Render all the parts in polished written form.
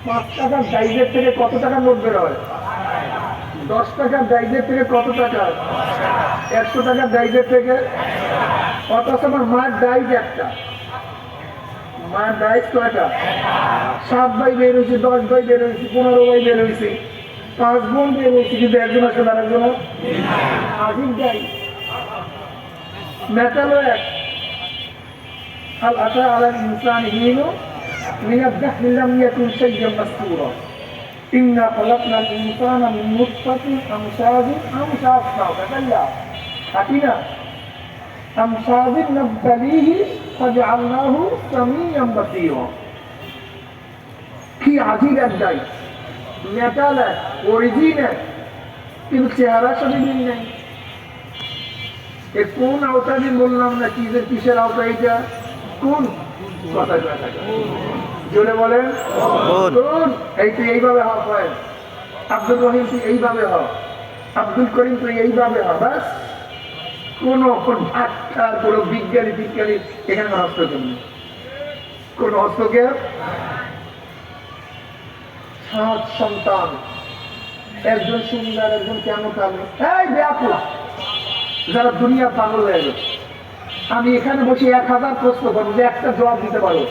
5 টাকার ডাইজের থেকে কত টাকার নোট বের হয়? 10 টাকার ডাইজের থেকে কত টাকা? 100 টাকার ডাইজের থেকে। অথচ আমার মার ডাইজ একটা, মার ডাইজ কয়টা? 7 ভাই বের হয়েছে, 10 ভাই বের হয়েছে, 15 ভাই বের হয়েছে, 5 বোন বের হয়েছে, কিন্তু একজন আসে আর একজন আজিব ডাইজ। মেটালো এক। هل أتى على الإنسان حين من الدهر لم يكن شيئا مذكورا إنا خلقنا الإنسان من نطفة أمشاج كلا حكينا أمشاج نبتليه فجعلناه سميعا بصيرا কি আজিব এক ডাই, মেটাল এক, অরিজিন এক, কিন্তু চেহারা সাথে মিল নেই। কোন আওতা দিয়ে বললাম না কিসের আওতা? এটা কোন কথা জোরে বলেন? এই তুই এইভাবে হয়, আব্দুল রহিম তুই এইভাবে হ, আব্দুল করিম তুই এইভাবে হ। ব্যাস, কোন ডাক্তার, কোন বিজ্ঞানী এখানে হস্তক্ষেপ নেই, কোন হস্তক্ষেপ। 7 সন্তান, একজন সুন্দর, একজন কেন কালো, এই ব্যাকুল, যারা দুনিয়া পাগল হয়ে গেছে। আমি এখানে বসে 1000 প্রশ্ন করবো, যে একটা জবাব দিতে পারো,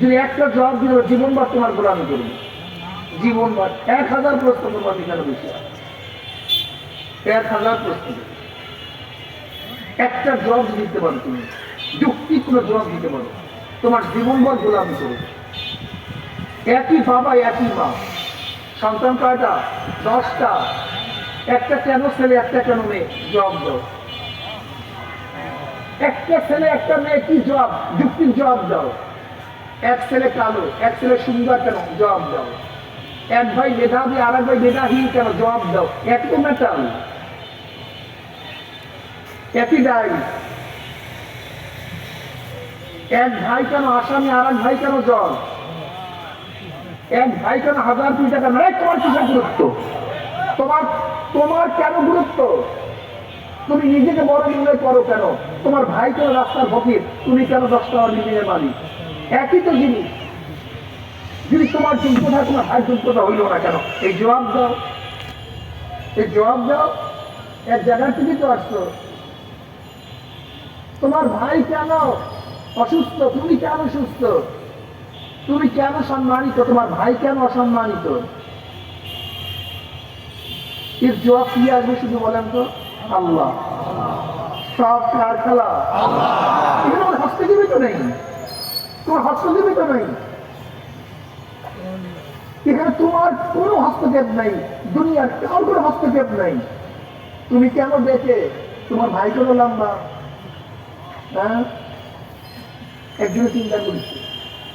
যদি একটা জবাব দিতে পারো জীবনভর তোমার গোলামি করবো, জীবনভর 1000 প্রশ্ন করবো। আমি এখানে বসে 1000 প্রশ্ন, একটা জবাব দিতে পারো, তুমি যুক্তি কোনো জবাব দিতে পারো, তোমার জীবনভর গোলামি করবে। একই বাবা একই মা, সন্তান কয়টা? 10টা। একটা কেন ছেলে, একটা কেন মেয়ে? জবাব দাও। একটা ছেলে একটা মেয়ে, কি জবাব? যুক্তির জবাব দাও। এক ছেলে কালো, এক ছেলে সুন্দর, কেন? জবাব দাও। এক ভাই মেধাবী, আর এক ভাই মেধাহীন, কেন? জবাব দাও। একই তো মেটাল, একই দায়। এক ভাই কেন আসামি, আর এক ভাই কেন জজ? এক ভাই কেন 1000 কোটি টাকা? নয়, তোমার কিসের গুরুত্ব? তোমার কেন গুরুত্ব? তুমি নিজেকে বড় মনে করো কেন? তোমার ভাই কেন রাস্তার ফকির, তুমি কেন 10 টাকা বিল্ডিংয়ের মালিক? একই তো জিনিস। যদি তোমার যোগ্যতা, তোমার ভাই যোগ্যতা হইল না কেন? এই জবাব দাও, এই জবাব দাও। এক জায়গার থেকে তো আসছো। তোমার ভাই কেন অসুস্থ, তুমি কেন সুস্থ? তুমি কেন সম্মানিত, তোমার ভাই কেন অসম্মানিত? এর জবাব কি আসবে শুধু বলেন তো? আল্লাহ। সব কার খেলা? এখানে আমার হস্তক্ষেপই নেই, তোমার হস্তক্ষেপই তো নেই, এখানে তোমার কোনো হস্তক্ষেপ নেই, দুনিয়ার কারোর কোনো হস্তক্ষেপ নেই। তুমি কেন দেখে? তোমার ভাই কেন লম্বা? হ্যাঁ, একজনে চিন্তা করছে,